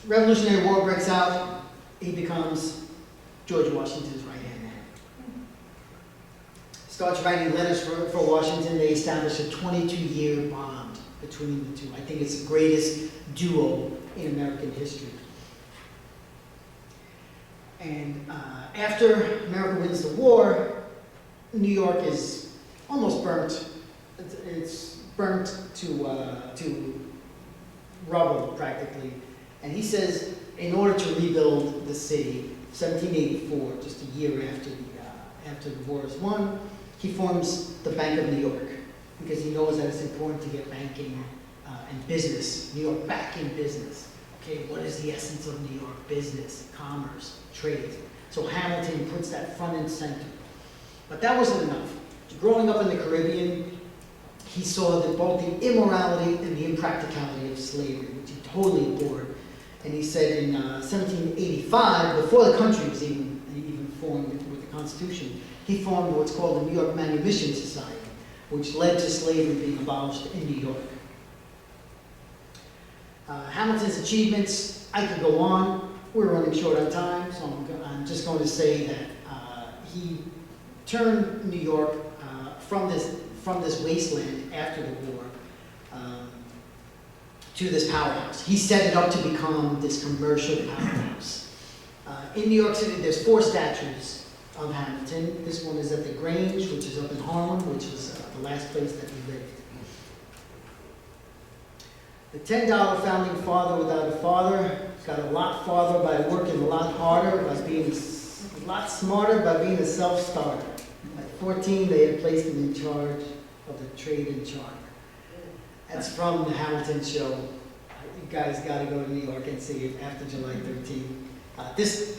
Revolutionary War breaks out. He becomes George Washington's right-hand man. Starts writing letters for Washington. They establish a 22-year bond between the two. I think it's the greatest duo in American history. And after America wins the war, New York is almost burnt. It's burnt to rubble, practically. And he says, in order to rebuild the city, 1784, just a year after the war is won, he forms the Bank of New York, because he knows that it's important to get banking and business, New York back in business. Okay, what is the essence of New York? Business, commerce, trade. So Hamilton puts that front and center. But that wasn't enough. Growing up in the Caribbean, he saw that both the immorality and the impracticality of slavery, which he totally abhorred. And he said in 1785, before the country was even formed with the Constitution, he formed what's called the New York Manumission Society, which led to slavery being abolished in New York. Hamilton's achievements, I could go on. We're running short on time, so I'm just going to say that he turned New York from this wasteland after the war to this powerhouse. He set it up to become this commercial powerhouse. In New York City, there's 4 statues of Hamilton. This one is at the Grange, which is up in Harlem, which was the last place that he lived. The $10 founding father without a father got a lot farther by working a lot harder, by being a lot smarter, by being a self-starter. At 14, they had placed him in charge of the trade and charter. That's from the Hamilton show. You guys got to go to New York and see it after July 13th. This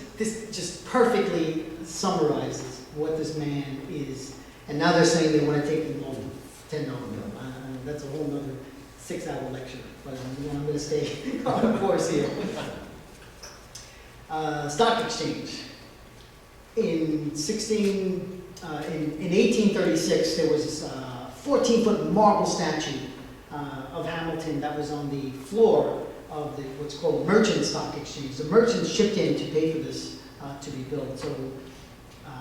just perfectly summarizes what this man is. And now they're saying they want to take him off the $10 bill. That's a whole other 6-hour lecture, but I'm going to stay on the course here. Stock exchange. In 1836, there was this 14-foot marble statue of Hamilton that was on the floor of what's called the Merchant Stock Exchange. The merchants shipped in to pay for this to be built. So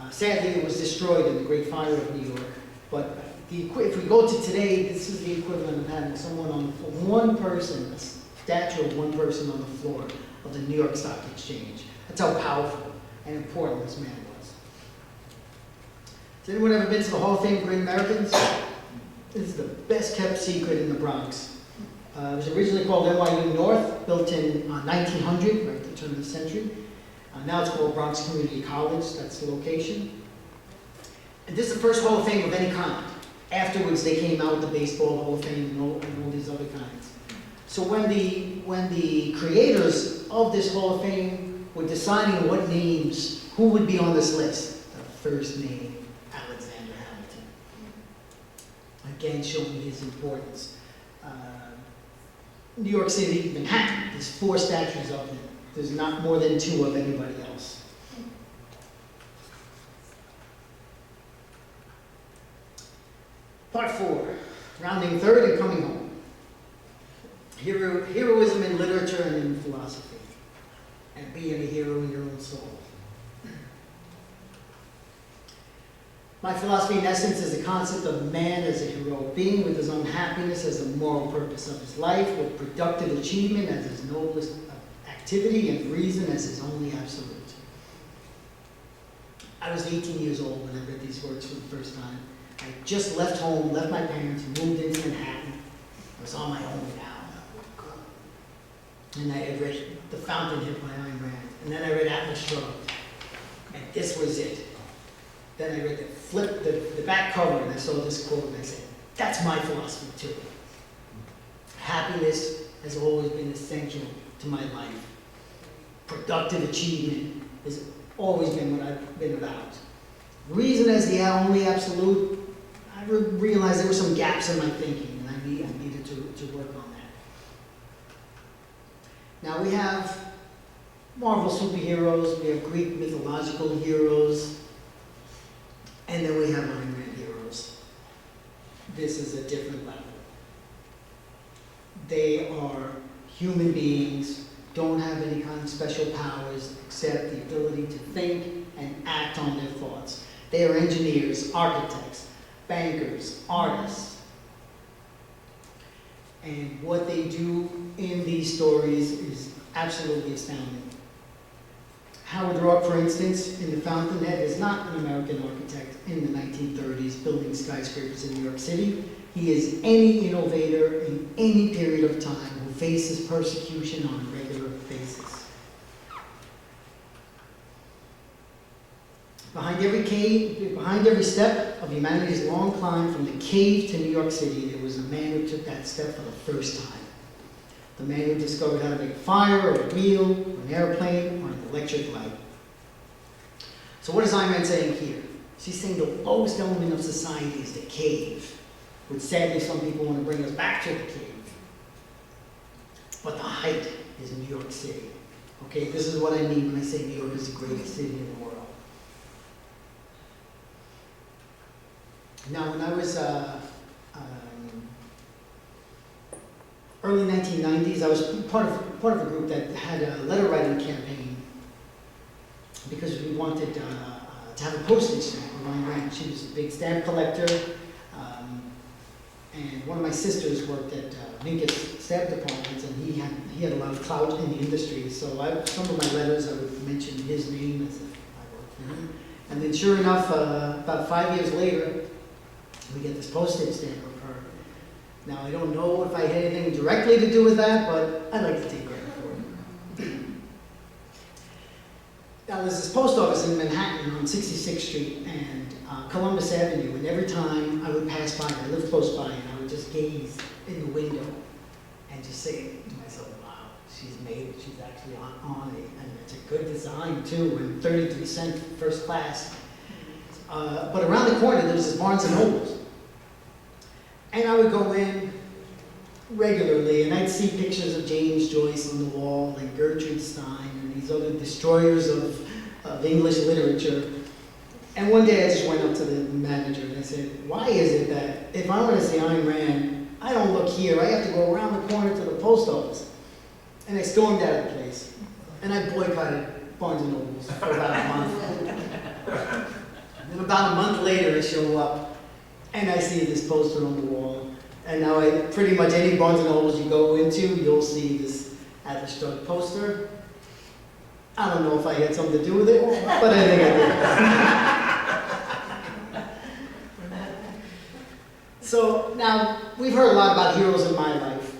sadly, it was destroyed in the Great Fire of New York. But if we go to today, this is the equivalent of having someone on the floor, one person, a statue of one person on the floor of the New York Stock Exchange. That's how powerful and important this man was. Has anyone ever been to the Hall of Fame of Great Americans? This is the best kept secret in the Bronx. It was originally called NYU North, built in 1900, right at the turn of the century. Now it's called Bronx Community College, that's the location. And this is the first Hall of Fame of any kind. Afterwards, they came out with the Baseball Hall of Fame and all these other kinds. So when the creators of this Hall of Fame were deciding what names, who would be on this list, the first name, Alexander Hamilton. Again, showing his importance. New York City, Manhattan, there's 4 statues of him. There's not more than 2 of anybody else. Part 4, rounding third and coming home. Heroism in literature and in philosophy, and being a hero in your own soul. My philosophy, in essence, is the concept of man as a heroic being with his own happiness as the moral purpose of his life, with productive achievement as his noblest activity, and reason as his only absolute. I was 18 years old when I read these words for the first time. I just left home, left my parents, moved into Manhattan. I was on my own now. And I had read The Fountainhead by Ayn Rand. And then I read Atlas Shrugged. And this was it. Then I read the back cover, and I saw this quote, and I said, that's my philosophy too. Happiness has always been essential to my life. Productive achievement has always been what I've been about. Reason as the only absolute, I realized there were some gaps in my thinking, and I needed to work on that. Now we have Marvel superheroes, we have Greek mythological heroes, and then we have Ayn Rand heroes. This is a different level. They are human beings, don't have any kind of special powers except the ability to think and act on their thoughts. They are engineers, architects, bankers, artists. And what they do in these stories is absolutely astounding. Howard Roark, for instance, in The Fountainhead, is not an American architect in the 1930s building skyscrapers in New York City. He is any innovator in any period of time who faces persecution on a regular basis. Behind every step of humanity's long climb from the cave to New York City, there was a man who took that step for the first time. The man who discovered how to make a fire, or a wheel, or an airplane, or an electric light. So what is Ayn Rand saying here? She's saying the lowest element of society is the cave, which sadly some people want to bring us back to the cave. But the height is New York City. Okay, this is what I mean when I say New York is the greatest city in the world. Now, when I was early 1990s, I was part of a group that had a letter writing campaign because we wanted to have a postage stamp of Ayn Rand. She was a big stamp collector, and one of my sisters worked at Lincoln's stamp departments, and he had a lot of clout in the industry. So some of my letters, I would mention his name as if I worked for him. And then sure enough, about 5 years later, we get this postage stamp of her. Now, I don't know if I had anything directly to do with that, but I'd like to take credit for it. Now, there's this post office in Manhattan on 66th Street and Columbus Avenue, and every time I would pass by, I lived close by, and I would just gaze in the window and just say to myself, wow, she's made it. She's actually on it, and it's a good design, too, and 33 cent first class. But around the corner, there was this Barnes & Nobles. And I would go in regularly, and I'd see pictures of James Joyce on the wall, and Gertrude Stein, and these other destroyers of English literature. And one day I just went up to the manager and I said, why is it that if I want to see Ayn Rand, I don't look here, I have to go around the corner to the post office? And I stormed out of the place. And I boycotted Barnes & Nobles for about a month. And then about a month later I show up, and I see this poster on the wall. And now pretty much any Barnes & Nobles you go into, you'll see this Atlas Shrugged poster. I don't know if I had something to do with it, but I think I did. So now, we've heard a lot about heroes in my life,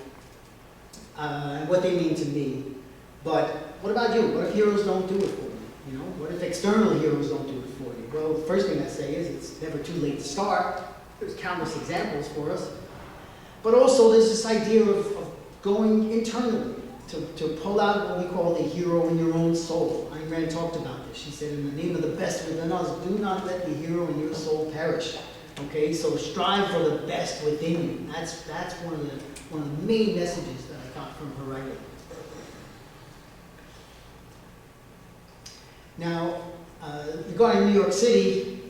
and what they mean to me. But what about you? What if heroes don't do it for you? You know, what if external heroes don't do it for you? Well, the first thing I say is it's never too late to start. There's countless examples for us. But also there's this idea of going internally to pull out what we call the hero in your own soul. Ayn Rand talked about this. She said, in the name of the best within us, do not let the hero in your soul perish. Okay, so strive for the best within you. That's one of the main messages that I got from her writing. Now, regarding New York City,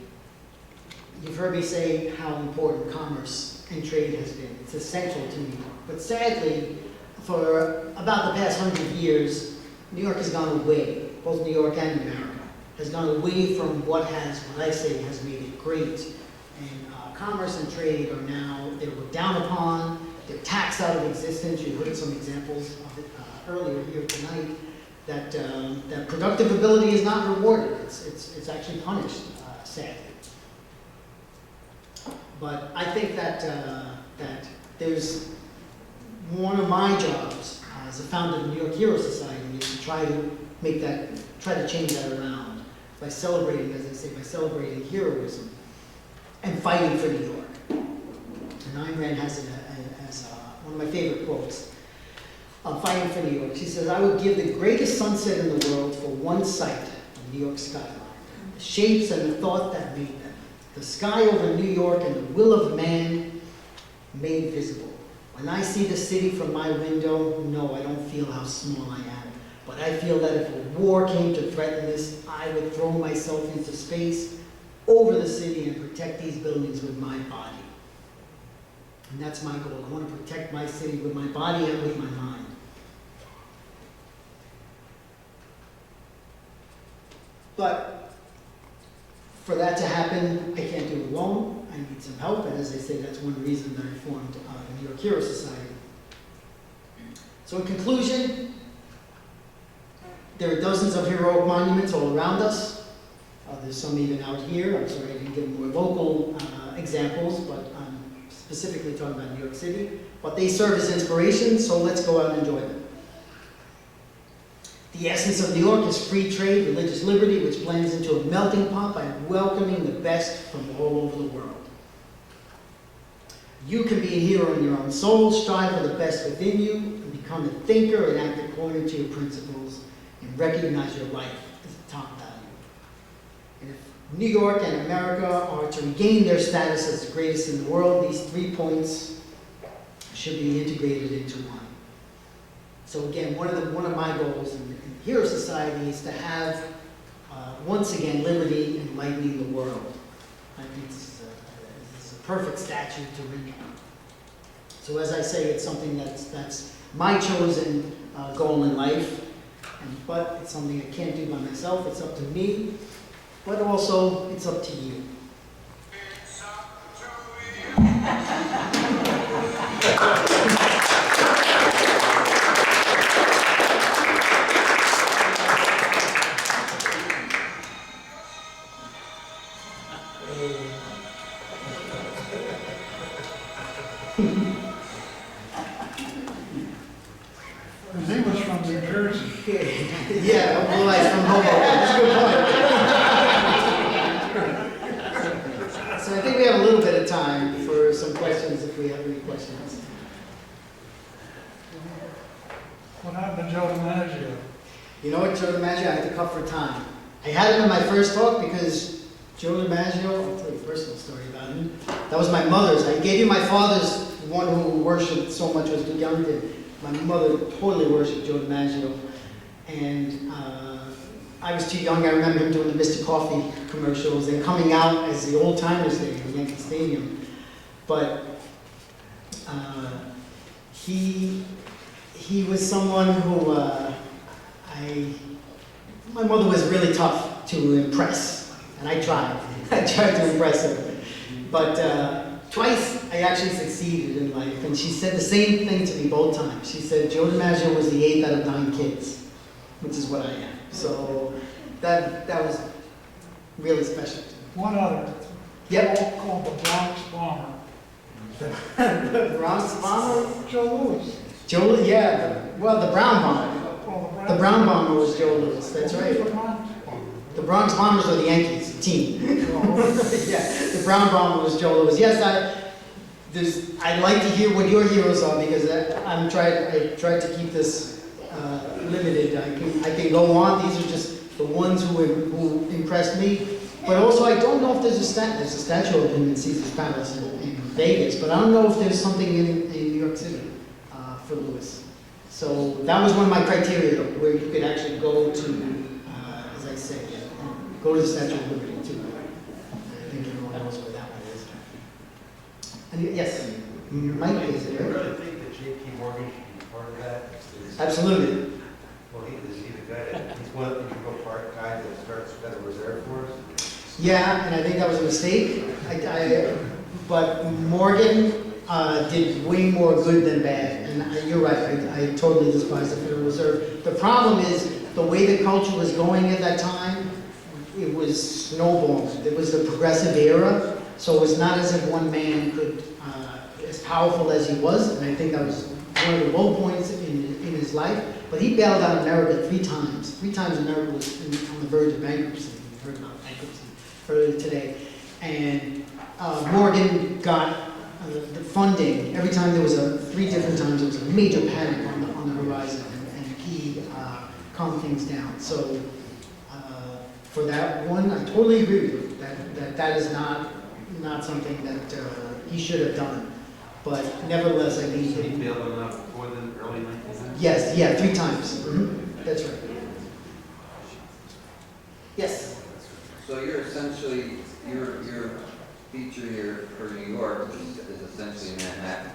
you've heard me say how important commerce and trade has been. It's essential to New York. But sadly, for about the past 100 years, New York has gone away, both New York and America, has gone away from what I say has made it great. And commerce and trade are now, they're looked down upon, they're taxed out of existence. You heard some examples of it earlier here tonight, that productive ability is not rewarded. It's actually punished, sadly. But I think that there's one of my jobs as a founder of the New York Hero Society is to try to change that around by celebrating, as I say, by celebrating heroism and fighting for New York. And Ayn Rand has it as one of my favorite quotes, fighting for New York. She says, I would give the greatest sunset in the world for one sight of New York skyline, the shapes and the thought that made them, the sky over New York and the will of man made visible. When I see the city from my window, no, I don't feel how small I am. But I feel that if a war came to threaten this, I would throw myself into space over the city and protect these buildings with my body. And that's my goal. I want to protect my city with my body and with my mind. But for that to happen, I can't do it alone. I need some help, and as I say, that's one reason that I formed the New York Hero Society. So in conclusion, there are dozens of heroic monuments all around us. There's some even out here. I'm sorry I didn't give more local examples, but I'm specifically talking about New York City. But they serve as inspiration, so let's go out and enjoy them. The essence of New York is free trade, religious liberty, which blends into a melting pot by welcoming the best from all over the world. You can be a hero in your own soul, strive for the best within you, and become a thinker and act according to your principles, and recognize your life as a top value. And if New York and America are to regain their status as the greatest in the world, these 3 points should be integrated into one. So again, one of my goals in the Hero Society is to have, once again, liberty enlightening the world. I think this is a perfect statue to read. So as I say, it's something that's my chosen goal in life, but it's something I can't do by myself. It's up to me, but also it's up to you. He was from New Jersey. Yeah, well, like from Hoboken. That's a good point. So I think we have a little bit of time for some questions, if we have any questions. What happened to Joe DiMaggio? You know what, Joe DiMaggio, I had to cut for time. I had him in my first talk because Joe DiMaggio, I'll tell you a personal story about him. That was my mother's. I gave you my father's, one who worshipped so much was Duke Ellington. My mother totally worshipped Joe DiMaggio. And I was too young. I remember him doing the Mr. Coffee commercials and coming out as the old timers there in Yankee Stadium. But he was someone who my mother was really tough to impress, and I tried. I tried to impress her. But twice I actually succeeded in life, and she said the same thing to me both times. She said Joe DiMaggio was the 8th out of 9 kids, which is what I am. So that was really special to me. One other. Yep. Called the Bronx Bomber. The Bronx Bomber? Joe Louis. Joe, yeah, well, the Brown Bomber. Oh, The Brown Bomber was Joe Louis, that's right. The Bronx Bomber. The Bronx Bombers were the Yankees team. Oh, Yeah, the Brown Bomber was Joe Louis. Yes, I'd like to hear what your heroes are because I tried to keep this limited. I can go on. These are just the ones who impressed me. But also, I don't know if there's a statue of him in Caesar's Palace in Vegas, but I don't know if there's something in New York City for Louis. So that was one of my criteria, where you could actually go to, as I say, go to the Statue of Liberty too. I think everyone knows where that one is. And yes, Mike is Do you it, really right? think that J.P. Morgan should be part of that? Absolutely. Well, is he the guy that, he's one of the integral part guy that starts the Federal Reserve for us? Yeah, and I think that was a mistake. But Morgan did way more good than bad. And you're right, I totally despise the Federal Reserve. The problem is, the way the culture was going at that time, it was snowballing. It was the progressive era, so it was not as if one man could, as powerful as he was, and I think that was one of the low points in his life. But he bailed out America 3 times. 3 times America was on the verge of bankruptcy. We heard about bankruptcy earlier today. And Morgan got the funding. Every time there was 3 different times there was a major panic on the horizon, and he calmed things down. So for that one, I totally agree with you that is not something that he should have done. But nevertheless, I think So he bailed him out before the early 1900s? yes, yeah, 3 times. That's right. Yes. So you're essentially, your feature here for New York is essentially Manhattan.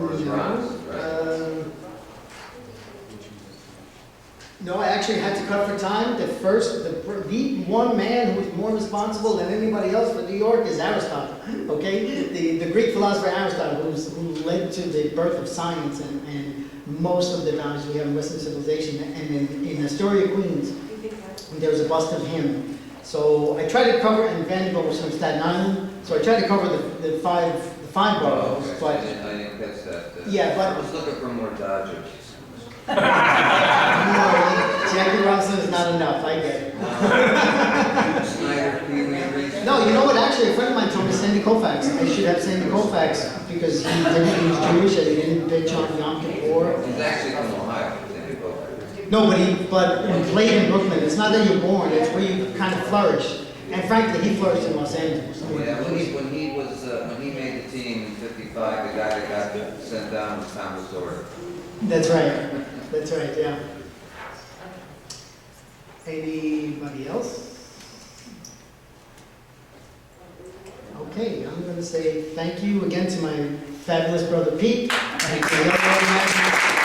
Or the Bronx, right? No, I actually had to cut for time. The one man who was more responsible than anybody else for New York is Aristotle. Okay, the Greek philosopher Aristotle, who led to the birth of science and most of the knowledge we have in Western civilization. And in Astoria, Queens, there was a bust of him. So I tried to cover, and Vanderbilt was from Staten Island, so I tried to cover the five boroughs. Okay. But I didn't catch that. yeah, but I was looking for more Dodgers. no, Jackie Robinson is not enough. I get it. Snyder, Pee Wee Reese. No, you know what? Actually, a friend of mine told me Sandy Koufax. I should have Sandy Koufax because he was Jewish and he didn't bitch on Yom Kippur. He's actually from Ohio, Sandy Koufax. No, but he played in Brooklyn. It's not that you're born; it's where you kind of flourish. And frankly, he flourished in Los Angeles. Yeah, when he made the team in '55, the guy that got sent down was Thomas Sawyer. That's right. That's right. Yeah. Anybody else? Okay, I'm going to say thank you again to my fabulous brother Pete, and to the other organizers.